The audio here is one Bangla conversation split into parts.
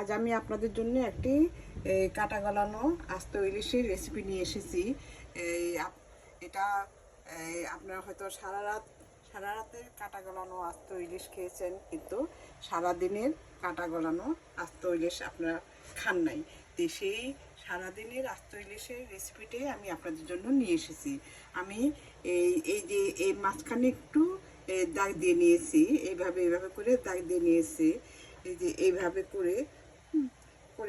আজ আমি আপনাদের জন্য একটি কাটা গলানো আস্ত ইলিশের রেসিপি নিয়ে এসেছি। এটা আপনারা হয়তো সারা রাতের কাটা গলানো আস্ত ইলিশ খেয়েছেন, কিন্তু সারাদিনের কাটা গলানো আস্ত ইলিশ আপনারা খান নাই। তো সেই সারাদিনের আস্ত ইলিশের রেসিপিটাই আমি আপনাদের জন্য নিয়ে এসেছি। আমি এই মাঝখানে একটু দাগ দিয়ে নিয়েছি, এইভাবে করে দাগ দিয়ে নিয়েছি। এই যে এইভাবে করে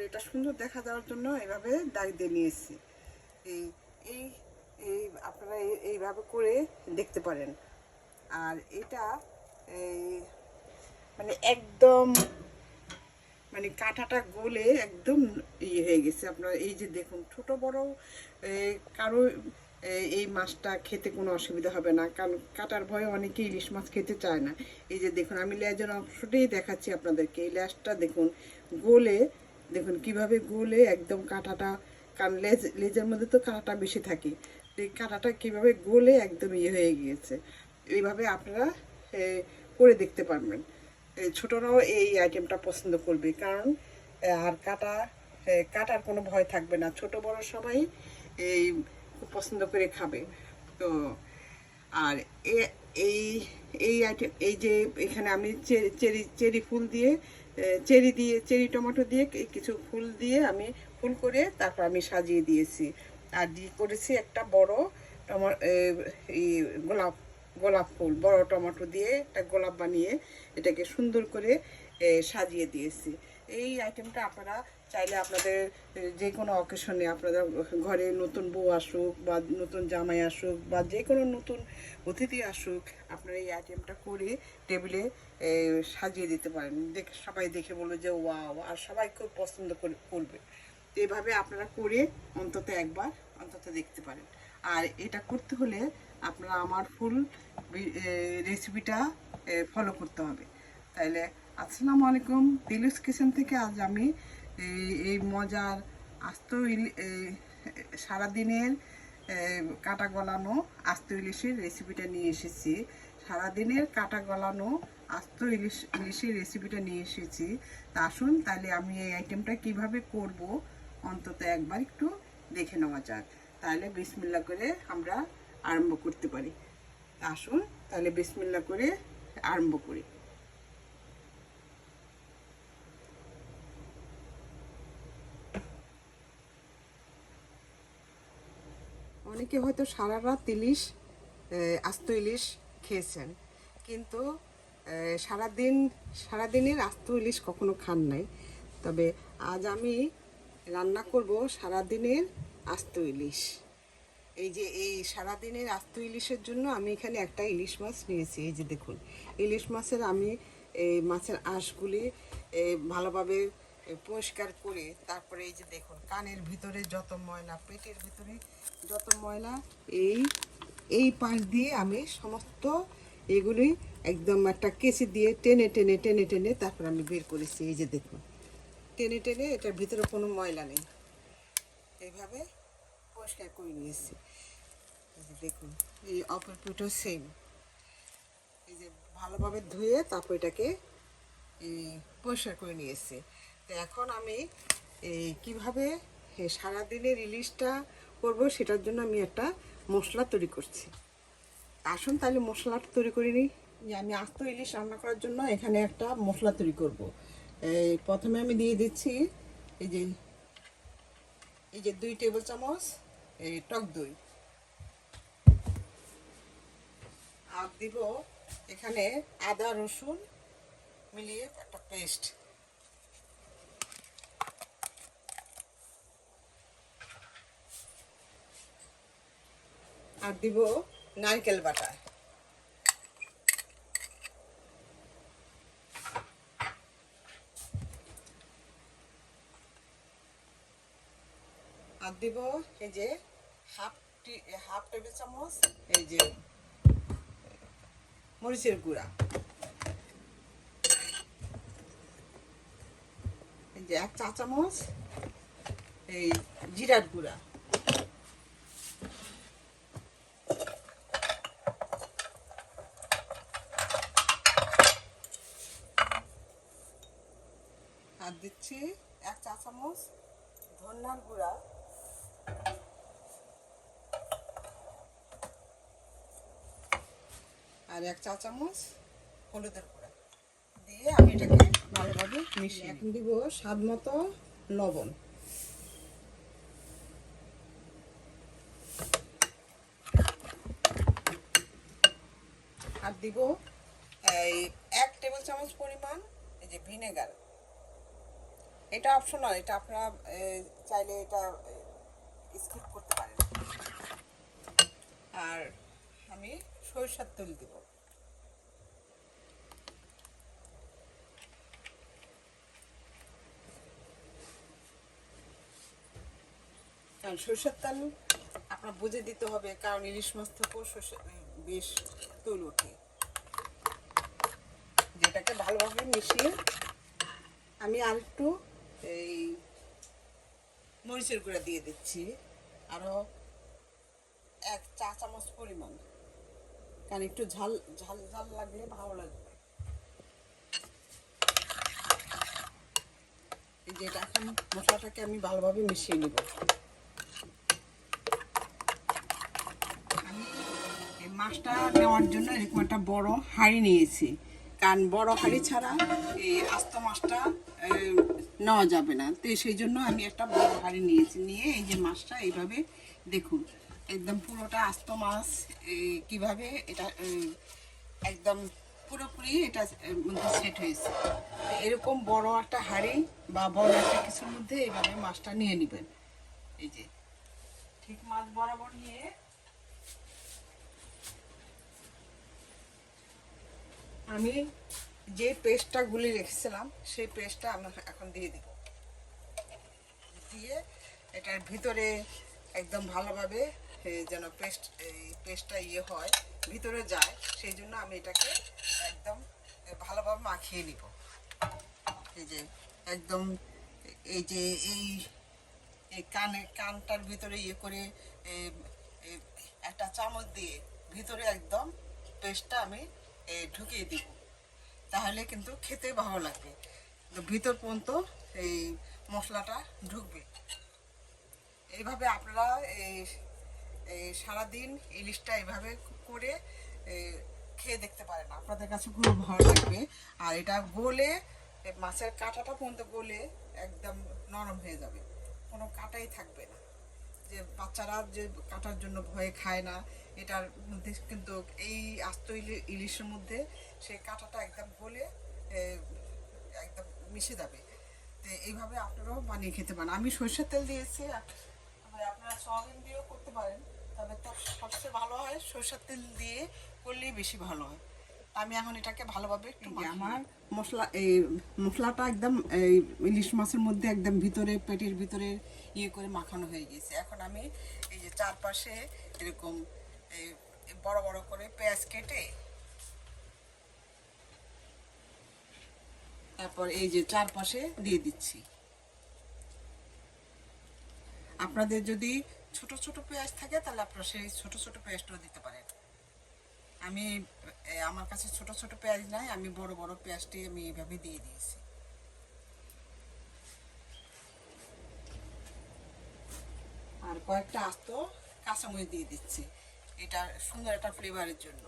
এটা সুন্দর দেখা যাওয়ার জন্য এইভাবে দাগ দিয়ে নিয়েছি। এই এই এই আপনারা এইভাবে করে দেখতে পারেন। আর এটা এই মানে একদম মানে কাঁটাটা গলে একদম ইয়ে হয়ে গেছে। আপনারা এই যে দেখুন, ছোট বড় কারো এই মাছটা খেতে কোনো অসুবিধা হবে না, কারণ কাটার ভয়ে অনেকে ইলিশ মাছ খেতে চায় না। এই যে দেখুন, আমি লেজের অংশটাই দেখাচ্ছি আপনাদেরকে। এই লেজটা দেখুন গলে, দেখুন কিভাবে গলে একদম কাঁটাটা, কারণ লেজের মধ্যে তো কাঁটাটা বেশি থাকে, এই কাঁটাটা কীভাবে গলে একদম ইয়ে হয়ে গিয়েছে। এইভাবে আপনারা করে দেখতে পারবেন। ছোটরাও এই আইটেমটা পছন্দ করবে, কারণ আর কাটার কোনো ভয় থাকবে না। ছোট বড় সবাই এই খুব পছন্দ করে খাবে। তো আর এই এই আইটেম, এই যে এখানে আমি চেরি ফুল দিয়ে চেরি টমেটো দিয়ে কিছু ফুল দিয়ে আমি ফুল করে তারপর আমি সাজিয়ে দিয়েছি। আর দিয়ে করেছি একটা বড় গোলাপ ফুল, বড় টমেটো দিয়ে একটা গোলাপ বানিয়ে এটাকে সুন্দর করে সাজিয়ে দিয়েছি। এই আইটেমটা আপনারা চাইলে আপনাদের যে কোনো অকেশনে, আপনাদের ঘরে নতুন বউ আসুক বা নতুন জামাই আসুক বা যে কোনো নতুন অতিথি আসুক, আপনারা এই আইটেমটা করে টেবিলে সাজিয়ে দিতে পারেন। সবাই দেখে বলবে যে ওয়াও, আর সবাই খুব পছন্দ করবে। এভাবে আপনারা করে অন্তত একবার দেখতে পারেন। আর এটা করতে হলে আপনারা আমার ফুল রেসিপিটা ফলো করতে হবে। তাইলে আসসালামু আলাইকুম, দিলুস কিচেন থেকে আজ আমি এই মজার আস্ত সারাদিনের কাটা গলানো আস্ত ইলিশের রেসিপিটা নিয়ে এসেছি। সারাদিনের কাটা গলানো আস্ত ইলিশের রেসিপিটা নিয়ে এসেছি। তা আসুন, তাহলে আমি এই আইটেমটা কিভাবে করব অন্তত একবার একটু দেখে নেওয়া যাক। তাহলে বিসমিল্লাহ করে আমরা আরম্ভ করতে পারি। আসুন তাহলে বিসমিল্লাহ করে আরম্ভ করি। অনেকে হয়তো সারা রাত আস্ত ইলিশ খেয়েছেন, কিন্তু সারাদিনের আস্ত ইলিশ কখনো খান নাই। তবে আজ আমি রান্না করব সারাদিনের আস্ত ইলিশ। এই সারাদিনের আস্ত ইলিশের জন্য আমি এখানে একটা ইলিশ মাছ নিয়েছি। এই যে দেখুন, ইলিশ মাছের আমি এই মাছের আঁশগুলি ভালোভাবে পরিষ্কার করে, তারপরে এই যে দেখুন কানের ভিতরে যত ময়লা, পেটের ভিতরে যত ময়লা, এই পাশ দিয়ে আমি সমস্ত এগুলি একদম একটা কেচি দিয়ে টেনে টেনে টেনে টেনে তারপর আমি বের করেছি। এই যে দেখুন, টেনে টেনে এটার ভিতরে কোনো ময়লা নেই, এইভাবে পরিষ্কার করে নিয়েছি। এই যে দেখুন, এই অপর পিঠও সেম, এই যে ভালোভাবে ধুয়ে তারপর এটাকে পরিষ্কার করে নিয়েছি। তো এখন আমি কিভাবে সারাদিনের ইলিশটা করব সেটার জন্য আমি একটা মশলা তৈরি করছি। আসুন তাহলে মশলাটা তৈরি করে নিই। আমি আস্ত ইলিশ রান্না করার জন্য এখানে একটা মশলা তৈরি করব। প্রথমে আমি দিয়ে দিচ্ছি এই যে 2 টেবিল চামচ টক দই, আর দিব এখানে আদা রসুন মিলিয়ে একটা পেস্ট, আর দিব নারকেল বাটা, আর দিব এই যে হাফ টেবিল চামচ এই যে মরিচের গুঁড়া, এই যে 1 চা চামচ এই জিরার গুঁড়া, আর দিচ্ছি 1 চা চামচ ধনিয়ার গুঁড়া, আর 1 চা চামচ হলুদের গুঁড়া দিয়ে আমি এটাকে ভালোভাবে মিশিয়ে এখন দিব স্বাদ মতো লবণ, আর দিব এই 1 টেবিল চামচ পরিমাণ এই যে ভিনেগার। এটা অপশনাল, এটা আপনারা চাইলে এটা স্কিপ করতে পারেন। আর আমি সরিষার তেল দিব, কারণ সরিষার তেল আপনার বুঝে দিতে হবে, কারণ ইলিশ মাছ থেকেও বেশ তেল ওঠে। যেটাকে ভালোভাবে মিশিয়ে আমি আর একটু এই মরিচের গুঁড়া দিয়ে দিচ্ছি, আরও 1 চা চামচ পরিমাণ, কারণ একটু ঝাল ঝাল ঝাল লাগলে ভালো লাগবে। এই যে এটা এখন মশলাটাকে আমি ভালোভাবে মিশিয়ে নেব। আমি এই মাছটা নেওয়ার জন্য এরকম একটা বড় হাঁড়ি নিয়েছি, কারণ বড় হাঁড়ি ছাড়া এই আস্ত মাছটা নেওয়া যাবে না, তো সেই জন্য আমি একটা বড় হাঁড়ি নিয়েছি। নিয়ে এই যে মাছটা এইভাবে দেখুন একদম পুরোটা আস্ত মাছ কিভাবে এটা একদম পুরোপুরি এটা মধ্যে সেট হয়েছে। এরকম বড় একটা হাঁড়ি বা বড় একটা কিছুর মধ্যে এইভাবে মাছটা নিয়ে নেবেন। এই যে ঠিক মাছ বরাবর নিয়ে আমি যে পেস্টটা গুলি রেখেছিলাম সেই পেস্টটা আমি এখন দিয়ে দিব। দিয়ে এটার ভিতরে একদম ভালোভাবে যেন পেস্টটা হয়, ভিতরে যায়, সেই জন্য আমি এটাকে একদম ভালোভাবে মাখিয়ে নিব। এই যে একদম এই যে এই কানটার ভিতরে করে একটা চামচ দিয়ে ভিতরে একদম পেস্টটা আমি ঢুকিয়ে দিব, তাহলে কিন্তু খেতে ভালো লাগবে, ভিতর পর্যন্ত এই মশলাটা ঢুকবে। এইভাবে আপনারা এই সারাদিন ইলিশটা এইভাবে করে খেয়ে দেখতে পারেন, আপনাদের কাছে খুব ভালো লাগবে। আর এটা গলে মাছের কাঁটাটা পর্যন্ত গলে একদম নরম হয়ে যাবে, কোনো কাঁটাই থাকবে না। যে বাচ্চারা যে কাটার জন্য ভয়ে খায় না, এটার মধ্যে কিন্তু এই আস্ত ইলিশের মধ্যে সেই কাঁটাটা একদম গলে একদম মিশে যাবে। তো এইভাবে আপনারাও বানিয়ে খেতে পারেন। আমি সরষের তেল দিয়েছি, আপনারা সয়াবিন দিয়েও করতে পারেন, তবে তো সবচেয়ে ভালো হয় সরষের তেল দিয়ে করলেই বেশি ভালো হয়। আমি এখন এটাকে ভালোভাবে একটু আমার মশলাটা একদম এই ইলিশ মাছের মধ্যে একদম ভিতরে পেটের ভিতরে করে মাখানো হয়ে গেছে। এখন আমি এই যে চারপাশে এরকম বড় বড় করে পেঁয়াজ কেটে, তারপর এই যে চারপাশে দিয়ে দিচ্ছি। আপনাদের যদি ছোট ছোট পেঁয়াজ থাকে তাহলে আপনারা সেই ছোট ছোট পেঁয়াজটাও দিতে পারেন। আমার কাছে ছোট ছোট পেঁয়াজ নাই, আমি বড় বড় পেঁয়াজটি আমি এইভাবে দিয়ে দিয়েছি। আর কয়েকটা আস্ত কাঁচামরিচ দিয়ে দিচ্ছি, এটা সুন্দর একটা ফ্লেভারের জন্য।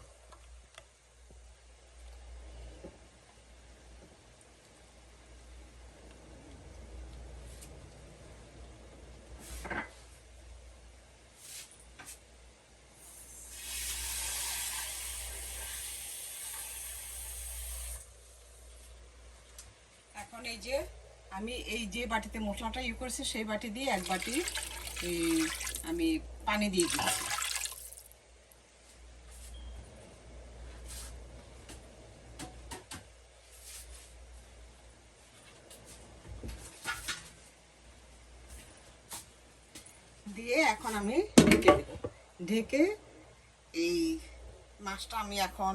এখন এই যে আমি এই যে বাটিতে মশলাটা করেছি সেই বাটি দিয়ে 1 বাটি আমি পানি দিয়ে দিচ্ছি। দিয়ে এখন আমি ঢেকে দেব। ঢেকে এই মাছটা আমি এখন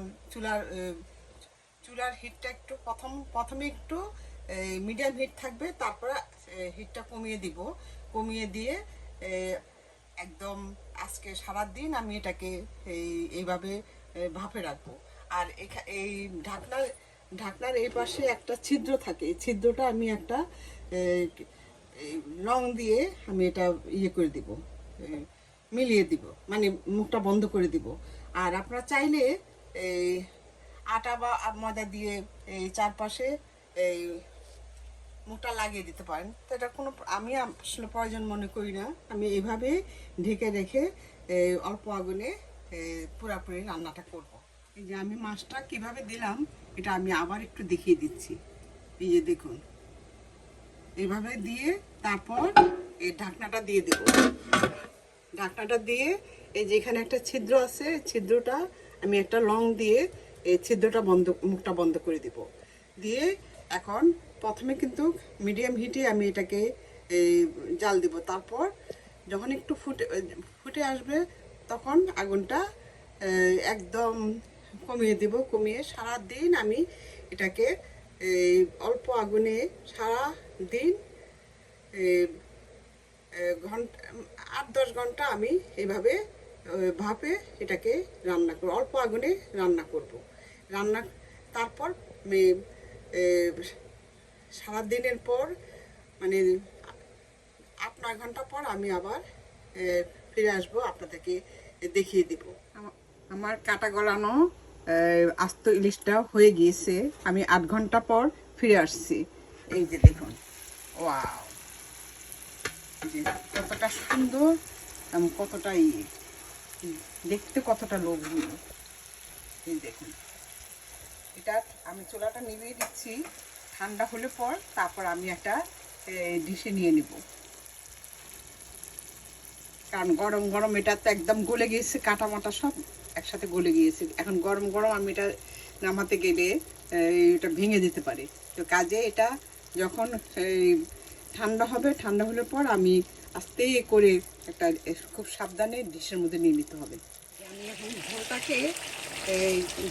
চুলার হিটটা একটু প্রথমে একটু মিডিয়াম হিট থাকবে, তারপরে হিটটা কমিয়ে দিব। কমিয়ে দিয়ে একদম আজকে সারাদিন আমি এটাকে এইভাবে ভাপে রাখবো। আর এই ঢাকনার এই পাশে একটা ছিদ্র থাকে, এই ছিদ্রটা আমি একটা এই রং দিয়ে আমি এটা ইয়ে করে দিব, মিলিয়ে দিব, মানে মুখটা বন্ধ করে দিব। আর আপনারা চাইলে এই আটা বা ময়দা দিয়ে এই চারপাশে এই মুখটা লাগিয়ে দিতে পারেন। তো এটা কোনো আমি আসলে প্রয়োজন মনে করি না। আমি এইভাবে ঢেকে রেখে অল্প আগুনে পুরাপুরি রান্নাটা করব। এই যে আমি মাছটা কিভাবে দিলাম এটা আমি আবার একটু দেখিয়ে দিচ্ছি। এই যে দেখুন, এইভাবে দিয়ে তারপর এই ঢাকনাটা দিয়ে দেব। ঢাকনাটা দিয়ে এই যে এখানে একটা ছিদ্র আছে, ছিদ্রটা আমি একটা লং দিয়ে এই ছিদ্রটা বন্ধ, মুখটা বন্ধ করে দিব। দিয়ে এখন প্রথমে কিন্তু মিডিয়াম হিটে আমি এটাকে জাল দিব। তারপর যখন একটু ফুটে আসবে তখন আগুনটা একদম কমিয়ে দিব। কমিয়ে সারা দিন আমি এটাকে অল্প আগুনে সারা দিন ঘন্টা 8-10 ঘন্টা আমি এইভাবে ভাপে এটাকে রান্না করব, অল্প আগুনে রান্না করব। রান্না তারপর সারা দিনের পর মানে 8-9 ঘন্টা পর আমি আবার ফিরে আসবো, আপনাদেরকে দেখিয়ে দিব। আমার কাটা গলানো আস্ত ইলিশটা হয়ে গিয়েছে। আমি 8 ঘন্টা পর ফিরে আসছি। এই যে দেখুন, ওয়াও, যে কতটা সুন্দর এবং কতটা দেখতে কতটা লোভনীয়। এই দেখুন, এটা আমি চুলাটা নিভিয়ে দিচ্ছি। ঠান্ডা হলে পর তারপর আমি একটা ডিশে নিয়ে নিব, কারণ গরম গরম এটা তো একদম গলে গিয়েছে, কাটা মাটা সব একসাথে গলে গিয়েছে। এখন গরম গরম আমি এটা নামাতে গেলে এটা ভেঙে যেতে পারে। তো কাজে এটা যখন ঠান্ডা হবে, ঠান্ডা হলে পর আমি আস্তে করে একটা খুব সাবধানে ডিশের মধ্যে নিয়ে নিতে হবে। আমি এখন ঝোলটাকে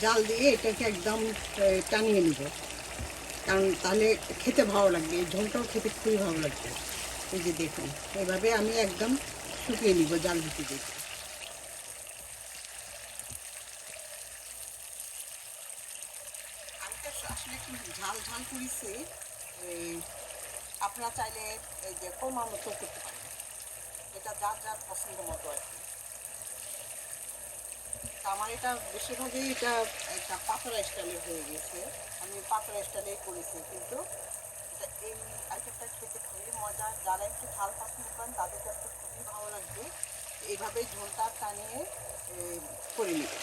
জাল দিয়ে এটাকে একদম টানিয়ে নিব, কারণ তাহলে খেতে ভালো লাগবে, এই ঝোলটাও খেতে খুবই ভালো লাগবে। এই যে দেখুন, এভাবে আমি একদম শুকিয়ে নিব জাল দিতে দিতে। আমি তো আসলে একটু ঝাল ঝাল করেছি, আপনারা চাইলে এই যে কমার মতো করতে পারেন, এটা যার যার পছন্দ মতো আর কি। আমার এটা বেশিরভাগই এটা একটা পাতলা স্টাইলের হয়ে গেছে, আমি পাতলা স্টাইলেই করেছি। কিন্তু এটা এই আইটেমটা খেতে খুবই মজা, যারা একটু ঝাল পছন্দ করেন তাদের কাছে খুবই ভালো লাগবে। এইভাবেই ঝোলটা টানিয়ে করে নেবেন।